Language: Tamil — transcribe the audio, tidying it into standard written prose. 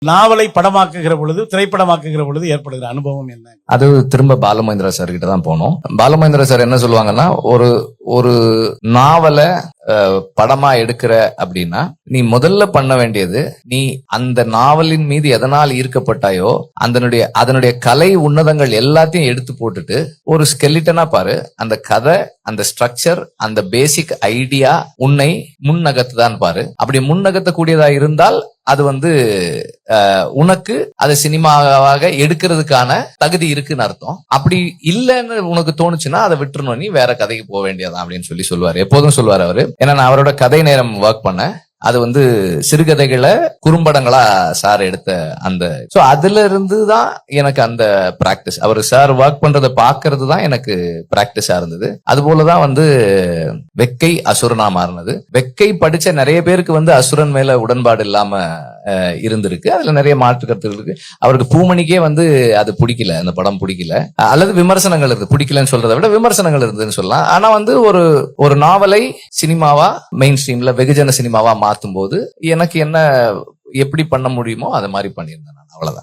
நாவலை படமாக்குகிற பொழுது, திரைப்படமாக்குகிற பொழுது ஏற்படுகிற அனுபவம் என்ன? அது திரும்ப பாலுமகேந்திரா சார் கிட்ட தான் போனோம். பாலுமகேந்திரா சார் என்ன சொல்லுவாங்கன்னா, ஒரு நாவலை படமா எடுக்கிற அப்படின்னா நீ முதல்ல பண்ண வேண்டியது, நீ அந்த நாவலின் மீது எதனால் ஈர்க்கப்பட்டாயோ அதனுடைய கலை உன்னதங்கள் எல்லாத்தையும் எடுத்து போட்டுட்டு ஒரு ஸ்கெலிட்டனா பாரு. அந்த கதை, அந்த ஸ்ட்ரக்சர், அந்த பேசிக் ஐடியா உன்னை முன்னகத்துதான் பாரு. அப்படி முன்னகத்த கூடியதா இருந்தால் அது உனக்கு அதை சினிமாவாக எடுக்கிறதுக்கான தகுதி இருக்குன்னு அர்த்தம். அப்படி இல்லைன்னு உனக்கு தோணுச்சுன்னா அதை விட்டுறணும், நீ வேற கதைக்கு போக வேண்டியதான் அப்படின்னு சொல்லுவாரு. எப்போதும் சொல்லுவாரு அவரு. ஏன்னா நான் அவரோட கதை நேரம் ஒர்க் பண்ணேன். அது சிறுகதைகளை குறும்படங்களா சார் எடுத்த சோ அதுல இருந்துதான் எனக்கு அந்த பிராக்டிஸ். அவர் சார் ஒர்க் பண்றதை பாக்குறது தான் எனக்கு பிராக்டிஸா இருந்தது. அது போலதான் வெக்கை அசுரனா மாறினது. வெக்கை படிச்ச நிறைய பேருக்கு அசுரன் மேல உடன்பாடு இல்லாம இருந்திருக்கு. அதுல நிறைய மாற்று கருத்துகள் இருக்கு. அவருக்கு பூமணிக்கே அது பிடிக்கல, அந்த படம் பிடிக்கல, அல்லது விமர்சனங்கள் இருக்கு. பிடிக்கலன்னு சொல்றதை விட விமர்சனங்கள் இருந்ததுன்னு சொல்லலாம். ஆனா ஒரு நாவலை சினிமாவா, மெயின் ஸ்ட்ரீம்ல வெகுஜன சினிமாவா மாத்தும் போது எனக்கு என்ன எப்படி பண்ண முடியுமோ அதை மாதிரி பண்ணியிருந்தேன் நான். அவ்வளவுதான்.